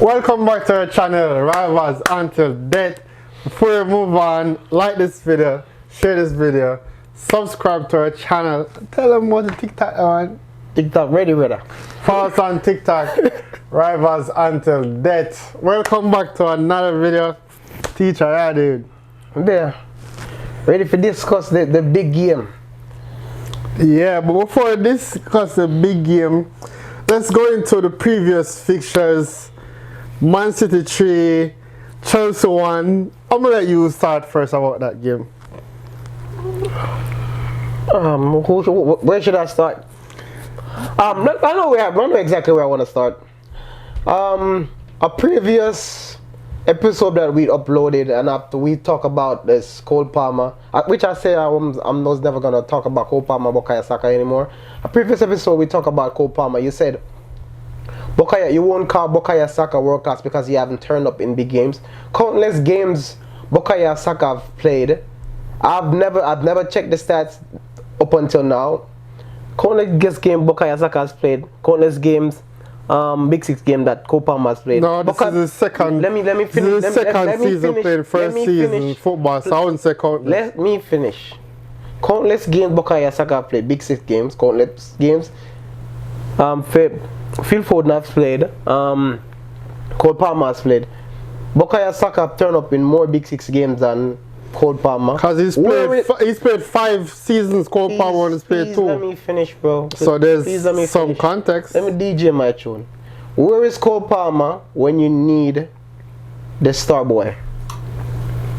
Welcome back to our channel, Rivals Until Death. Before we move on, like this video, share this video, subscribe to our channel, tell them what the TikTok on. TikTok ready, brother. Follow us on TikTok, Rivals Until Death. Welcome back to another video. Teacher, yeah, dude. There. Ready for discuss the big game. Yeah, but before we discuss the big game, let's go into the previous fixtures. Man City 3, Chelsea 1. I'm gonna let you start first about that game. Where should I start? I know exactly where I want to start. A previous episode that we uploaded, and after we talk about this Cole Palmer, which I say I'm never gonna talk about Cole Palmer, Bukayo Saka anymore. A previous episode we talk about Cole Palmer. You said, you won't call Bukayo Saka world class because he haven't turned up in big games. Countless games Bukayo Saka have played. I've never checked the stats up until now. Countless games Bukayo Saka has played. Countless games, Big Six game that Cole Palmer has played. No, this is the second. Let me finish. This is the second season playing first season football, so I wouldn't say countless. Let me finish. Countless games Bukayo Saka played. Big Six games. Countless games. Phil Foden has played. Cole Palmer has played. Bukayo Saka turned up in more Big Six games than Cole Palmer. Because he's played 5 seasons, Cole Palmer has played 2. Let me finish, bro. So there's some context. Let me DJ my tune. Where is Cole Palmer when you need the star boy?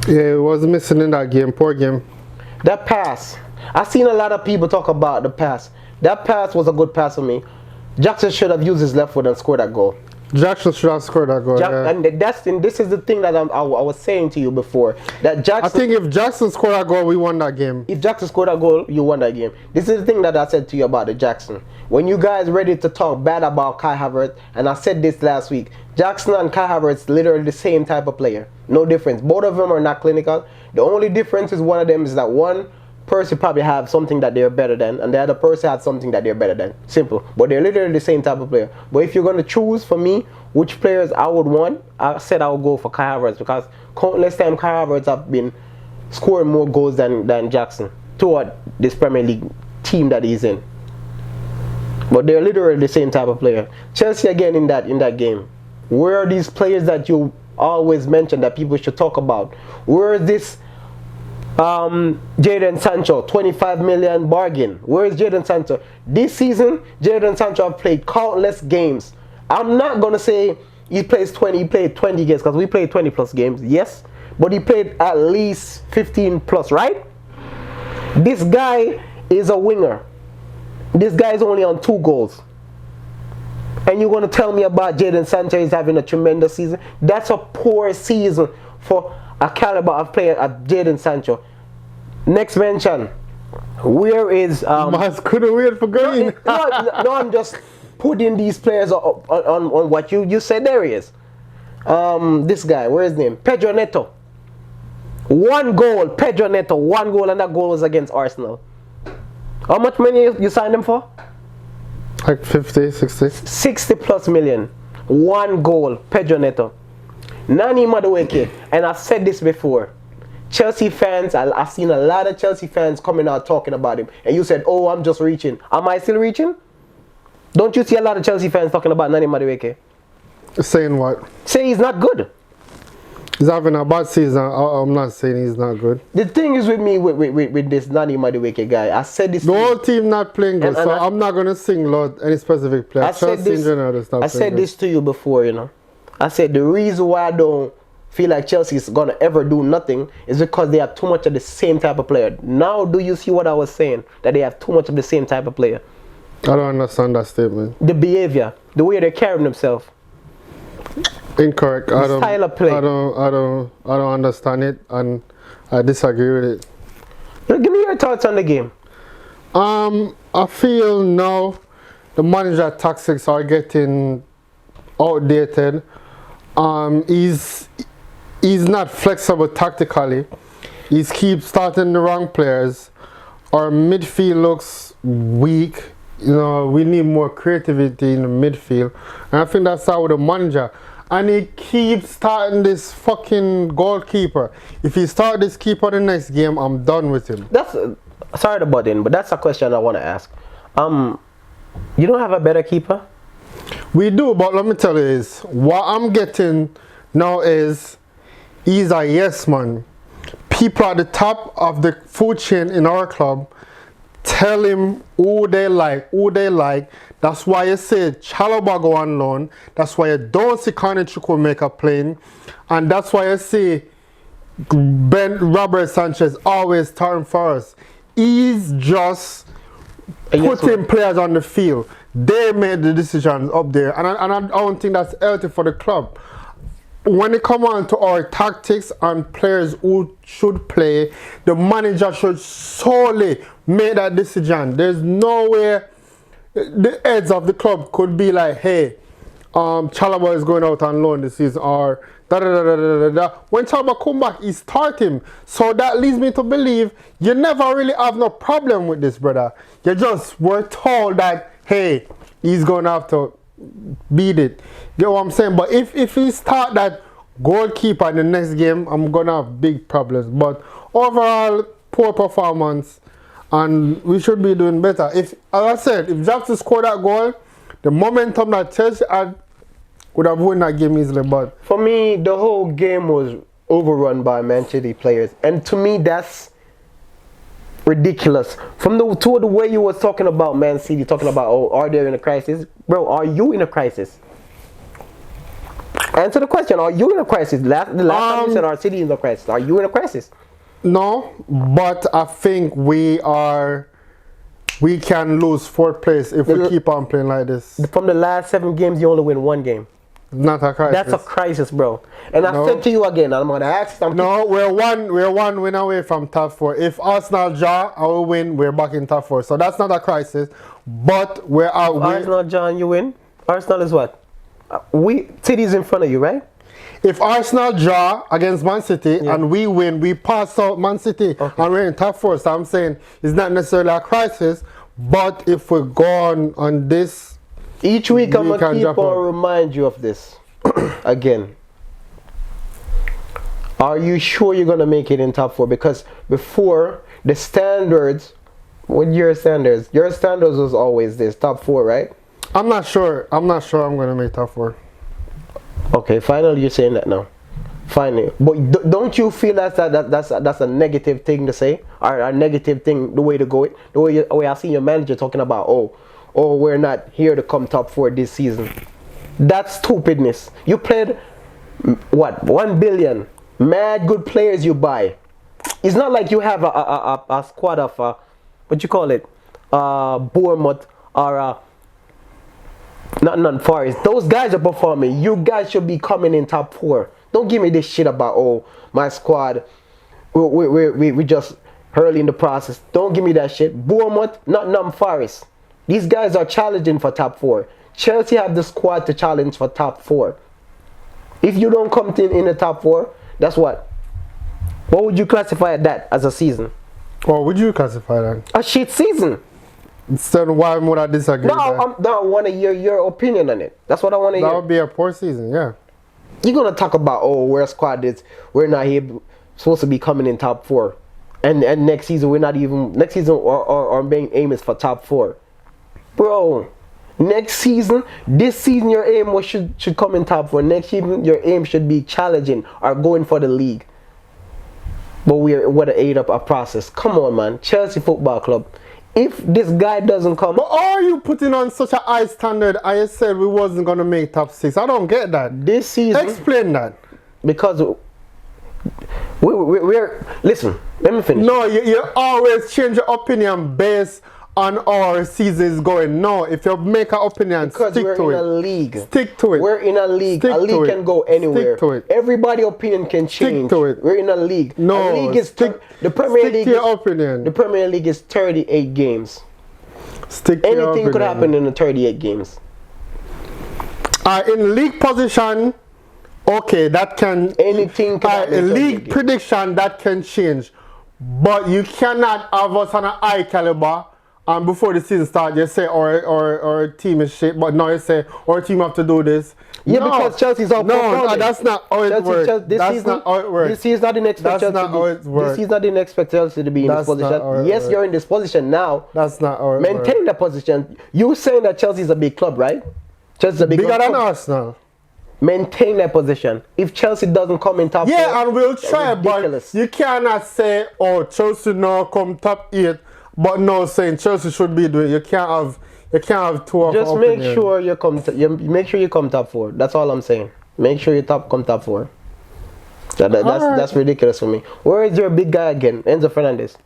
Yeah, he was missing in that game. Poor game. That pass. I've seen a lot of people talk about the pass. That pass was a good pass for me. Jackson should have used his left foot and scored that goal. Jackson should have scored that goal. Yeah. And this is the thing that I was saying to you before. That Jackson, I think if Jackson scored that goal, we won that game. If Jackson scored that goal, you won that game. This is the thing that I said to you about the Jackson. When you guys ready to talk bad about Kai Havertz, and I said this last week, Jackson and Kai Havertz literally the same type of player. No difference. Both of them are not clinical. The only difference is one of them is that one person probably have something that they're better than, and the other person has something that they're better than. Simple. But they're literally the same type of player. But if you're going to choose for me which players I would want, I said I would go for Kai Havertz, because countless time Kai Havertz have been scoring more goals than Jackson toward this Premier League team that he's in. But they're literally the same type of player. Chelsea again in that game. Where are these players that you always mention that people should talk about? Where is this Jadon Sancho, 25 million bargain? Where is Jadon Sancho? This season, Jadon Sancho have played countless games. I'm not going to say he played 20 games, because we played 20 plus games, yes. But he played at least 15 plus, right? This guy is a winger. This guy is only on 2 goals. And you're going to tell me about Jadon Sancho is having a tremendous season? That's a poor season for a caliber of player at Jadon Sancho. Next mention. Where is Mas couldn't wait for going. No, I'm just putting these players on what you said there he is. This guy, where is his name? Pedro Neto. 1 goal, Pedro Neto, 1 goal, and that goal was against Arsenal. How much money you signed him for? Like 50, 60. 60 plus million. 1 goal, Pedro Neto. Nani Madueke, and I've said this before. Chelsea fans, I've seen a lot of Chelsea fans coming out talking about him. And you said, oh, I'm just reaching. Am I still reaching? Don't you see a lot of Chelsea fans talking about Nani Madueke? Saying what? Say he's not good. He's having a bad season. I'm not saying he's not good. The thing is with me, with this Nani Madueke guy, I said this. The whole team not playing good, so I'm not going to single out any specific player. I said this to you before, you know. I said the reason why I don't feel like Chelsea is going to ever do nothing is because they have too much of the same type of player. Now do you see what I was saying? That they have too much of the same type of player. I don't understand that statement. The behavior, the way they're carrying themselves. Incorrect. The style of play. I don't understand it, and I disagree with it. Now, give me your thoughts on the game. I feel now the manager tactics are getting outdated. He's not flexible tactically. He keeps starting the wrong players. Our midfield looks weak. You know, we need more creativity in the midfield, and I think that's how with the manager. and he keeps starting this fucking goalkeeper. If he start this keeper the next game, I'm done with him. That's sorry to butt in, but that's a question I want to ask. You don't have a better keeper? We do, but let me tell you is what I'm getting now is he's a yes man. People at the top of the food chain in our club tell him who they like. That's why you say Chalobah go on loan. That's why you don't see Carney Chukwuemeka playing. And that's why you see Robert Sanchez always starting for us. He's just putting players on the field. They made the decisions up there. And I don't think that's healthy for the club. When it comes on to our tactics and players who should play, the manager should solely make that decision. There's no way the heads of the club could be like, hey, Chalobah is going out on loan this season, or da da da da da da. When Chalobah come back, he start him. So that leads me to believe you never really have no problem with this, brother. You just were told that, hey, he's going to have to beat it. Get what I'm saying? But if he start that goalkeeper in the next game, I'm going to have big problems. But overall, poor performance, and we should be doing better. If, as I said, if Jackson scored that goal, the momentum that Chelsea had would have won that game easily. But for me, the whole game was overrun by Man City players, and to me, that's ridiculous. From the way you was talking about Man City, talking about, oh, are they in a crisis? Bro, are you in a crisis? Answer the question. Are you in a crisis? The last time you said our city is in a crisis. Are you in a crisis? No, but I think we can lose fourth place if we keep on playing like this. From the last 7 games, you only win 1 game. Not a crisis. That's a crisis, bro. And I said to you again, and I'm gonna ask something. No, we're one win away from top 4. If Arsenal draw or win, we're back in top 4. So that's not a crisis. But we're out. Arsenal, John, you win. Arsenal is what? City's in front of you, right? If Arsenal draw against Man City and we win, we pass out Man City and we're in top 4. So I'm saying it's not necessarily a crisis. But if we go on this, each week I'm going to keep on remind you of this. Again. Are you sure you're going to make it in top 4? Because before, the standards, what your standards? Your standards was always this, top 4, right? I'm not sure I'm going to make top 4. Okay, finally you're saying that now. Finally. But don't you feel that's a negative thing to say? Or a negative thing, the way to go it? The way I see your manager talking about, oh, we're not here to come top 4 this season. That's stupidness. You played, what, 1 billion. Mad good players you buy. It's not like you have a squad of, what you call it, Bournemouth or Nottingham Forest. Those guys are performing. You guys should be coming in top 4. Don't give me this shit about, oh, my squad, we just early in the process. Don't give me that shit. Bournemouth, Nottingham Forest. These guys are challenging for top 4. Chelsea have the squad to challenge for top 4. If you don't come in the top 4, that's what? What would you classify that as a season? What would you classify that? A shit season. So why would I disagree? No, I want to hear your opinion on it. That's what I want to hear. That would be a poor season, yeah. You're going to talk about, oh, we're a squad that's, we're not here, supposed to be coming in top 4. And next season, we're not even, next season, our main aim is for top 4. Bro, next season, this season your aim should come in top 4. Next season your aim should be challenging or going for the league. But we're to aid up a process. Come on, man. Chelsea Football Club. If this guy doesn't come, but are you putting on such a high standard? I said we wasn't gonna make top 6. I don't get that. This season, explain that. Because we're listen. Let me finish. No, you always change your opinion based on our season is going. No, if you make an opinion, because stick to it. We're in a league. Stick to it. We're in a league. A league can go anywhere. Stick to it. Everybody's opinion can change. Stick to it. We're in a league. No, a league is the Premier League. To your opinion. The Premier League is 38 games. Stick to your opinion. Anything could happen in the 38 games. In league position, okay, that can. Anything could happen. In league prediction, that can change. But you cannot have us on a high caliber. And before the season starts, you say our team is shit, but now you say our team have to do this. Yeah, No. because Chelsea's out. No, that's not how it works. That's not how it works. This season, I didn't expect That's Chelsea not how it this works. season, I didn't expect Chelsea to be in this That's not how position. it Yes, works. you're in this position now. That's not how it works. Maintain the position. You saying that Chelsea's a big club, right? Chelsea's a big Bigger club. than Arsenal. Maintain that position. If Chelsea doesn't come in top Yeah, 4, and we'll try, ridiculous. but you cannot say, oh, Chelsea now come top 8, but no saying Chelsea should be doing. You can't have two of just our make opinion. sure make sure you come top 4. That's all I'm saying. Make sure you come top 4. That's ridiculous for me. Where is your big guy again? Enzo Fernandez.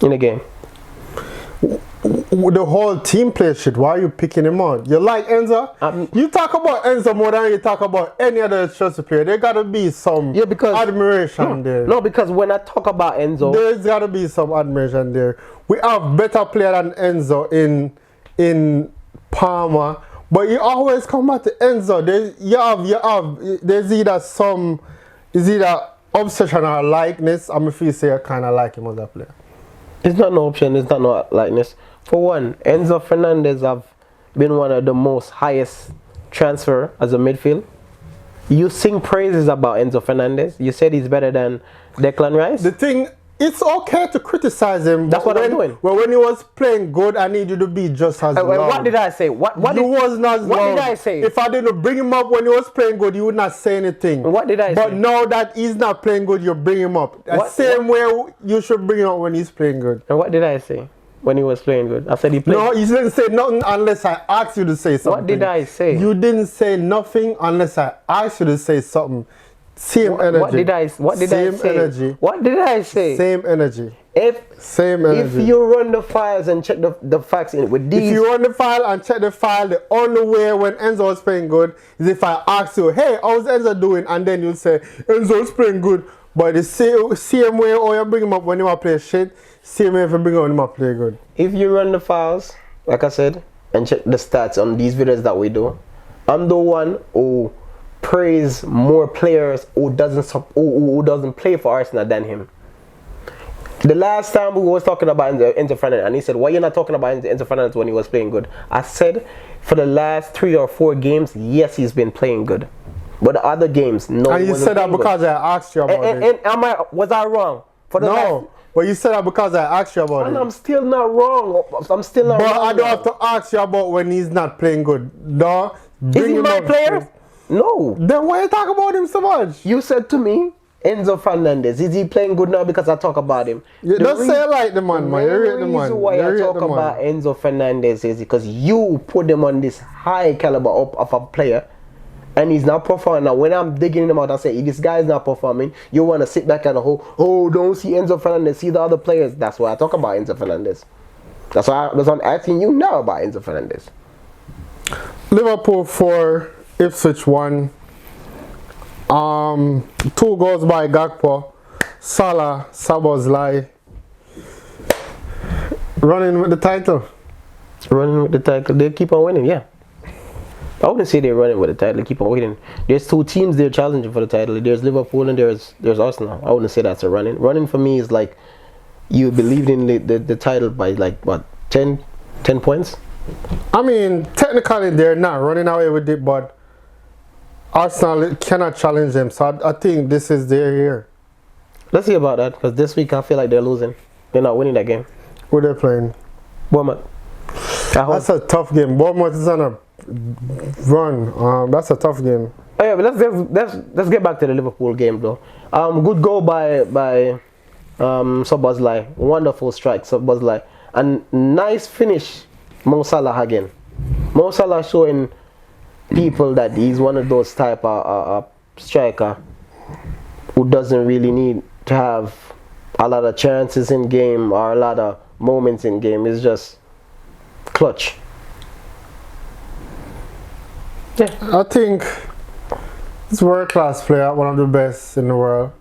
In the game. The whole team plays shit. Why are you picking him on? You like Enzo? You talk about Enzo more than you talk about any other Chelsea player. There gotta be some admiration there. No, because when I talk about Enzo, there's gotta be some admiration there. We have better player than Enzo in Palmer, but you always come back to Enzo. There's either obsession or likeness. I'm if you say I kind of like him as a player. It's not no option. It's not no likeness. For one, Enzo Fernandez have been one of the most highest transfer as a midfield. You sing praises about Enzo Fernandez. You said he's better than Declan Rice. The thing, it's okay to criticize him. That's what I'm doing. Well, when he was playing good, I need you to be just as loud. What did I say? What did I say? If I didn't bring him up when he was playing good, you would not say anything. What did I say? But now that he's not playing good, you bring him up. The same way you should bring him up when he's playing good. And what did I say when he was playing good? I said he played. No, you didn't say nothing unless I asked you to say something. What did I say? You didn't say nothing unless I asked you to say something. Same energy. What did I say? Energy. What did I say? Same energy. Same energy. If you run the files and check the facts in with these. If you run the file and check the file, the only way when Enzo was playing good is if I ask you, hey, how's Enzo doing? And then you say, Enzo's playing good. But the same way or you bring him up when you play shit, same way if you bring him up when you play good. If you run the files, like I said, and check the stats on these videos that we do, I'm the one who praise more players who doesn't play for Arsenal than him. The last time we was talking about Enzo Fernandez, and he said, why you not talking about Enzo Fernandez when he was playing good? I said, for the last 3 or 4 games, yes, he's been playing good. But the other games, no. And you said that because I asked you about it. And was I wrong? No, but you said that because I asked you about it. And I'm still not wrong. I'm still not wrong. But I don't have to ask you about when he's not playing good. No. Is he my player? No. Then why you talk about him so much? You said to me, Enzo Fernandez, is he playing good now because I talk about him? You don't say like the man, man. You rate the man. The reason why I talk about Enzo Fernandez is because you put him on this high caliber of a player and he's not performing. Now when I'm digging him out, I say, this guy is not performing. You want to sit back and don't see Enzo Fernandez, see the other players. That's why I talk about Enzo Fernandez. That's why I'm asking you now about Enzo Fernandez. Liverpool 4, Ipswich 1. 2 goals by Gakpo, Salah, Szoboszlai. Running with the title. Running with the title. They keep on winning, yeah. I wouldn't say they're running with the title. They keep on winning. There's 2 teams they're challenging for the title. There's Liverpool and there's Arsenal. I wouldn't say that's a running. Running for me is like you believed in the title by like what 10 points. I mean, technically they're not running away with it, but Arsenal cannot challenge them, so I think this is their year. Let's see about that, because this week I feel like they're losing. They're not winning that game. Who they're playing? Bournemouth. That's a tough game. Bournemouth is on a run. That's a tough game. Oh yeah, but let's get back to the Liverpool game though. Good goal by Szoboszlai. Wonderful strike, Szoboszlai, and nice finish, Mo Salah again. Mo Salah showing people that he's one of those type of striker who doesn't really need to have a lot of chances in game or a lot of moments in game. It's just clutch. Yeah. I think he's a world-class player, one of the best in the world.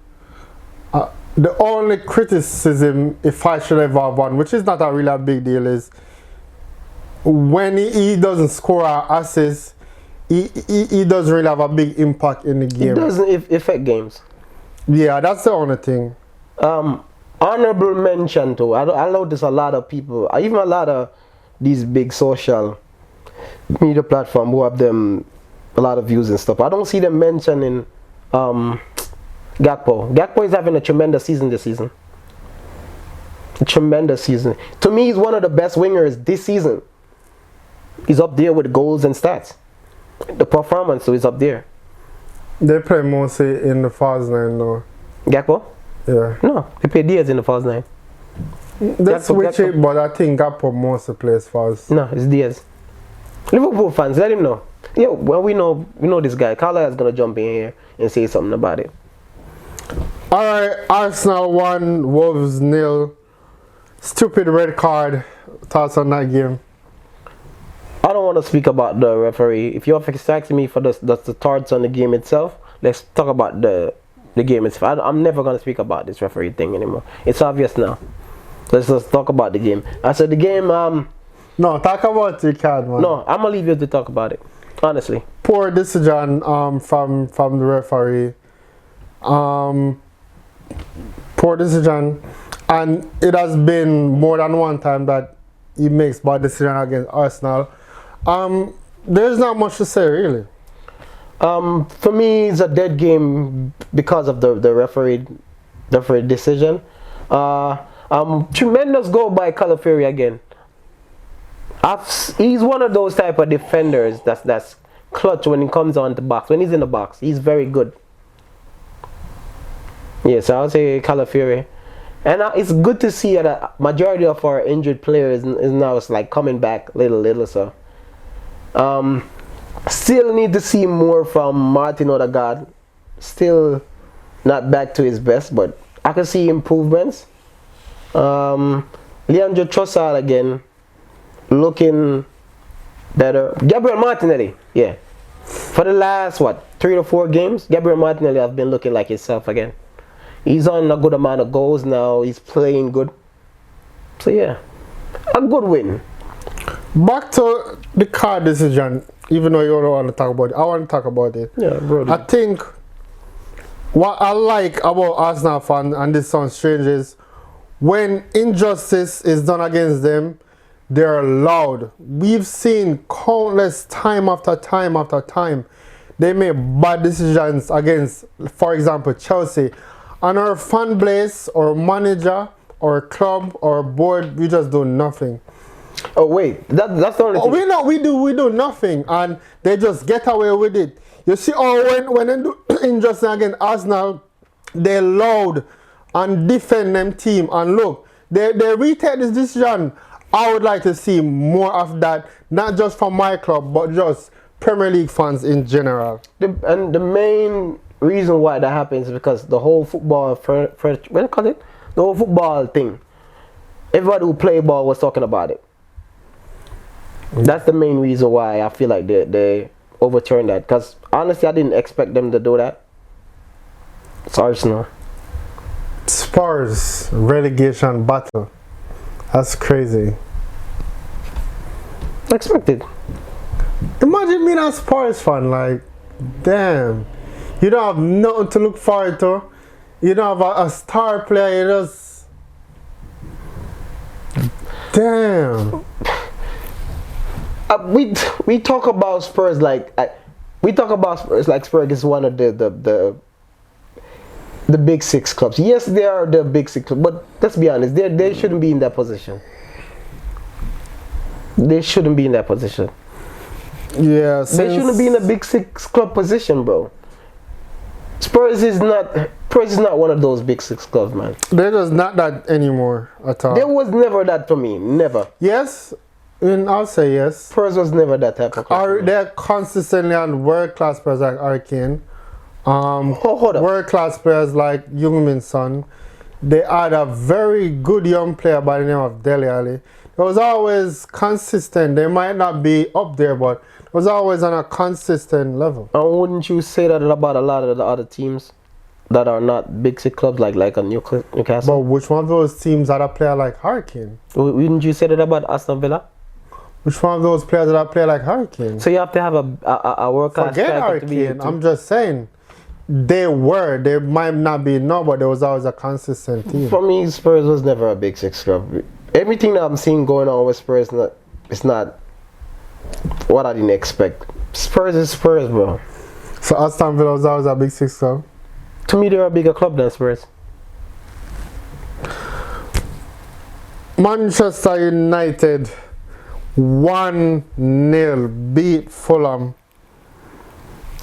The only criticism, if I should ever have one, which is not a really big deal, is when he doesn't score or assist, he doesn't really have a big impact in the game. It doesn't affect games. Yeah, that's the only thing. Honorable mention too. I notice a lot of people, even a lot of these big social media platform who have them a lot of views and stuff. I don't see them mentioning Gakpo. Gakpo is having a tremendous season this season. A tremendous season. To me, he's one of the best wingers this season. He's up there with goals and stats. The performance, so he's up there. They play mostly in the false nine though. Gakpo? Yeah. No, he played Diaz in the false nine. That's switch it, but I think Gakpo mostly plays false. No, it's Diaz. Liverpool fans, let him know. Yeah, well, we know this guy. Carla is gonna jump in here and say something about it. All right, Arsenal 1, Wolves 0. Stupid red card. Thoughts on that game? I don't want to speak about the referee. If you're asking me for the thoughts on the game itself, let's talk about the game itself. I'm never gonna speak about this referee thing anymore. It's obvious now. Let's just talk about the game. I said the game. No, talk about the card, man. No, I'm gonna leave you to talk about it. Honestly. Poor decision from the referee. Poor decision, and it has been more than one time that he makes bad decision against Arsenal. There's not much to say really. For me, it's a dead game because of the referee decision. Tremendous goal by Calafiori again. He's one of those type of defenders that's clutch when he comes on the box. When he's in the box, he's very good. Yes, I'll say Calafiori. And it's good to see that majority of our injured players is now like coming back little. So, still need to see more from Martin Odegaard. Still not back to his best, but I can see improvements. Leandro Trossard again, looking better. Gabriel Martinelli, yeah. For the last 3 to 4 games, Gabriel Martinelli has been looking like himself again. He's on a good amount of goals now. He's playing good. So yeah, a good win. Back to the card decision. Even though you don't want to talk about it, I want to talk about it. Yeah, bro. I think what I like about Arsenal fans, and this sounds strange, is when injustice is done against them, they're loud. We've seen countless time after time after time they make bad decisions against, for example, Chelsea. And our fan base, or manager, or club, or board, we just do nothing. Oh wait, that's the only thing. We do nothing, and they just get away with it. You see, when they do injustice against Arsenal, they loud and defend them team. And look, they retake this decision. I would like to see more of that, not just from my club, but just Premier League fans in general. And the main reason why that happens is because the whole football, what do you call it? The whole football thing. Everybody who play ball was talking about it. That's the main reason why I feel like they overturned that. Because honestly, I didn't expect them to do that. It's Arsenal. Spurs relegation battle. That's crazy. Expected. Imagine being a Spurs fan, like, damn. You don't have nothing to look forward to. You don't have a star player. You just, damn. We talk about Spurs like Spurs is one of the big 6 clubs. Yes, they are the big 6 clubs, but let's be honest, they shouldn't be in that position. They shouldn't be in that position. Yeah, they shouldn't be in a big 6 club position, bro. Spurs is not one of those big 6 clubs, man. They're just not that anymore at all. There was never that for me, never. Yes, I'll say yes. Spurs was never that type of club. They're consistently on world-class players like Hurricane. Hold up. World-class players like Heung-min Son. They had a very good young player by the name of Dele Alli. It was always consistent. They might not be up there, but it was always on a consistent level. And wouldn't you say that about a lot of the other teams that are not big 6 clubs, like a Newcastle? But which one of those teams had a player like Hurricane? Wouldn't you say that about Aston Villa? Which one of those players had a player like Hurricane? So you have to have a world-class Forget Hurricane. I'm just saying. They might not be now, but there was always a consistent team. For me, Spurs was never a big 6 club. Everything that I'm seeing going on with Spurs, it's not What I didn't expect. Spurs is Spurs, bro. So Aston Villa was always a big 6 club. To me, they're a bigger club than Spurs. Manchester United 1-0 beat Fulham.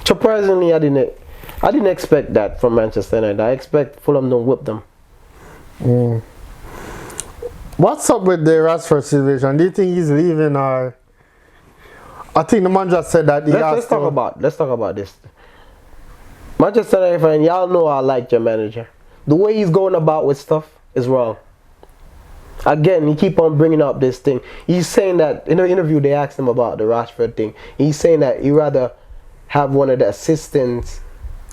Surprisingly, I didn't expect that from Manchester United. I expect Fulham to whip them. What's up with the Rashford situation? Do you think he's leaving or? I think the man just said that he Let's talk about this. Manchester United fan, y'all know I like your manager. The way he's going about with stuff is wrong. Again, he keep on bringing up this thing. He's saying that in an interview they asked him about the Rashford thing. He's saying that he rather have one of the assistants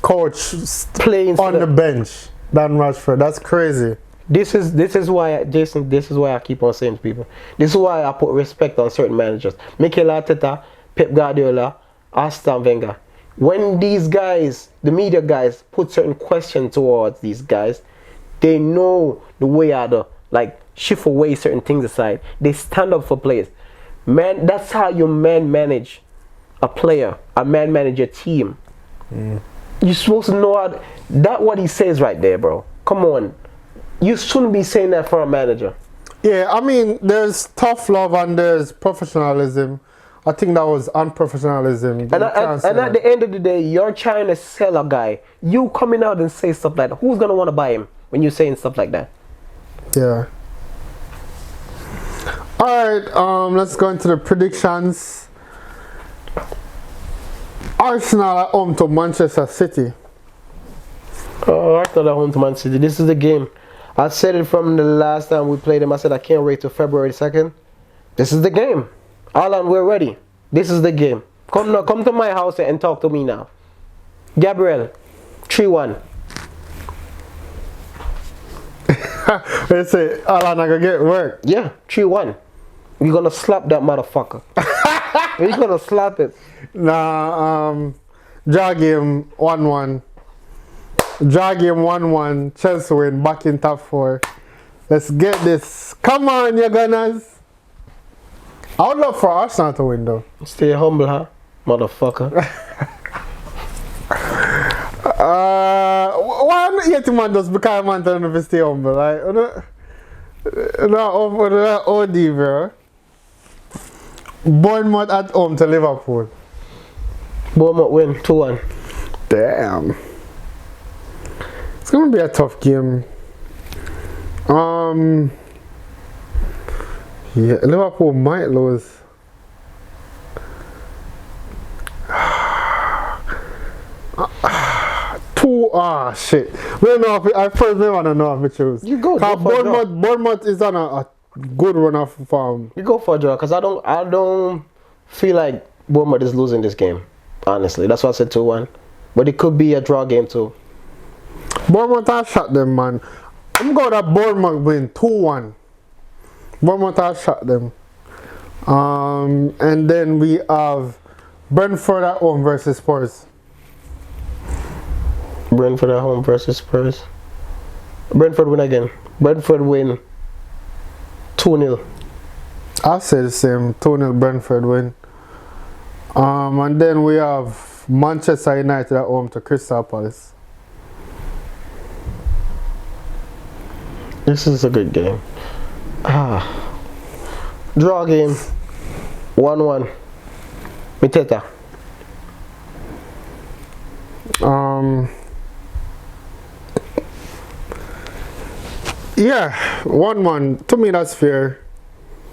coach playing on the bench than Rashford. That's crazy. This is why, Jason, this is why I keep on saying to people. This is why I put respect on certain managers. Mikel Arteta, Pep Guardiola, Arsene Wenger. When these guys, the media guys, put certain questions towards these guys, they know the way how to shift away certain things aside. They stand up for players. Man, that's how you manage a player, a manage a team. You're supposed to know how that what he says right there, bro. Come on. You shouldn't be saying that for a manager. Yeah, I mean, there's tough love and there's professionalism. I think that was unprofessionalism. And at the end of the day, you're trying to sell a guy. You coming out and say stuff like that. Who's going to want to buy him when you're saying stuff like that? Yeah. Alright, let's go into the predictions. Arsenal at home to Manchester City. Arsenal at home to Man City. This is the game. I said it from the last time we played them. I said I can't wait till February 2nd. This is the game. Alan, we're ready. This is the game. Come now, come to my house and talk to me now. Gabriel, 3-1. They say Alan, I gonna get work. Yeah, 3-1. You're gonna slap that motherfucker. You're gonna slap it. Nah, draw game 1-1. Draw game 1-1. Chelsea win, back in top 4. Let's get this. Come on, you Gunners. I would love for Arsenal to win though. Stay humble, huh? Motherfucker. Why not yet man just because man tell him to stay humble? Like, no, OD, bro. Bournemouth at home to Liverpool. Bournemouth win 2-1. Damn. It's gonna be a tough game. Yeah, Liverpool might lose. Shit. We don't know if I first want to know if we choose. You go for Bournemouth is on a good run of form. You go for a draw because I don't feel like Bournemouth is losing this game. Honestly, that's why I said 2-1. But it could be a draw game too. Bournemouth has shot them, man. I'm going to Bournemouth win 2-1. Bournemouth has shot them. And then we have Brentford at home versus Spurs. Brentford at home versus Spurs. Brentford win again. Brentford win 2-0. I'll say the same. 2-0 Brentford win. And then we have Manchester United at home to Crystal Palace. This is a good game. Draw game. 1-1. Miteta. Yeah, 1-1. To me, that's fair.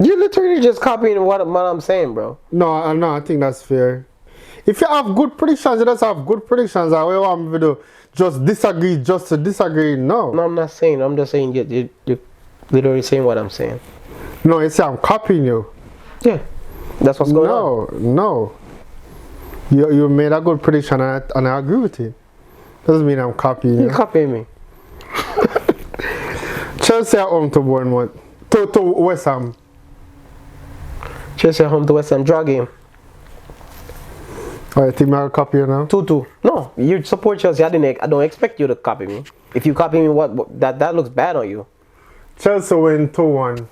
You literally just copying what I'm saying, bro. No, I think that's fair. If you have good predictions, you just have good predictions. I will want me to just disagree just to disagree. No. No, I'm not saying. I'm just saying you're literally saying what I'm saying. No, you say I'm copying you. Yeah, that's what's going on. No. You made a good prediction and I agree with you. Doesn't mean I'm copying you. You're copying me. Chelsea at home to Bournemouth. To West Ham. Chelsea at home to West Ham. Draw game. Oh, you think I'll copy you now? 2-2. No, you support Chelsea. I don't expect you to copy me. If you copy me, what that looks bad on you. Chelsea win 2-1.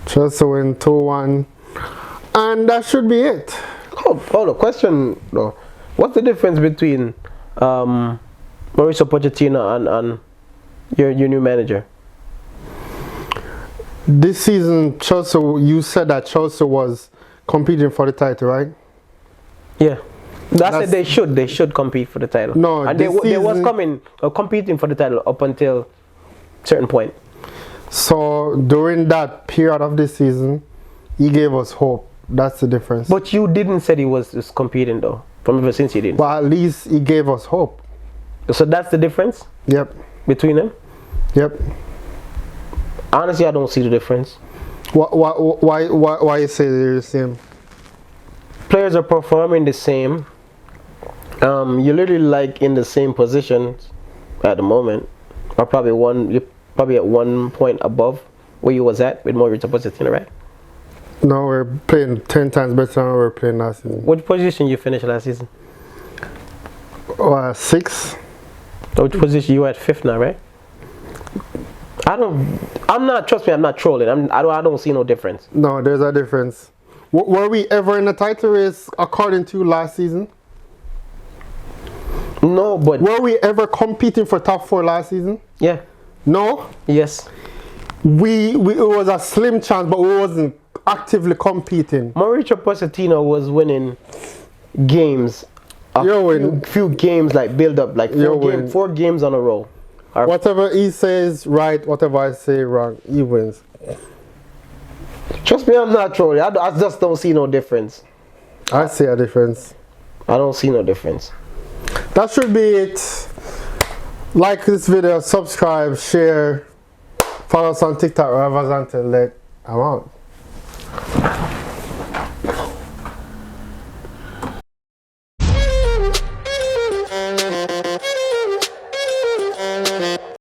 Chelsea win 2-1. And that should be it. Hold on. Question though. What's the difference between Mauricio Pochettino and your new manager? This season, Chelsea, you said that Chelsea was competing for the title, right? Yeah. I said they should compete for the title. No, and they was competing for the title up until certain point. So during that period of the season, he gave us hope. That's the difference. But you didn't say he was just competing though. From ever since you didn't. But at least he gave us hope. So that's the difference Yep. between them. Yep. Honestly, I don't see the difference. Why you say they're the same? Players are performing the same. You're literally like in the same positions at the moment, or you're probably at 1 point above where you was at with Mauricio Pochettino, right? No, we're playing 10 times better than we were playing last season. Which position you finished last season? 6. Which position you at? 5th now, right? Trust me, I'm not trolling. I don't see no difference. No, there's a difference. Were we ever in the title race according to last season? No, but Were we ever competing for top 4 last season? yeah, No. yes. It was a slim chance, but we wasn't actively competing. Mauricio Pochettino was winning games. Few games like build up, like 4 games on a row. Whatever he says right, whatever I say wrong, he wins. Trust me, I'm not trolling. I just don't see no difference. I see a difference. I don't see no difference. That should be it. Like this video, subscribe, share, follow us on TikTok, Ravazante. I'm out.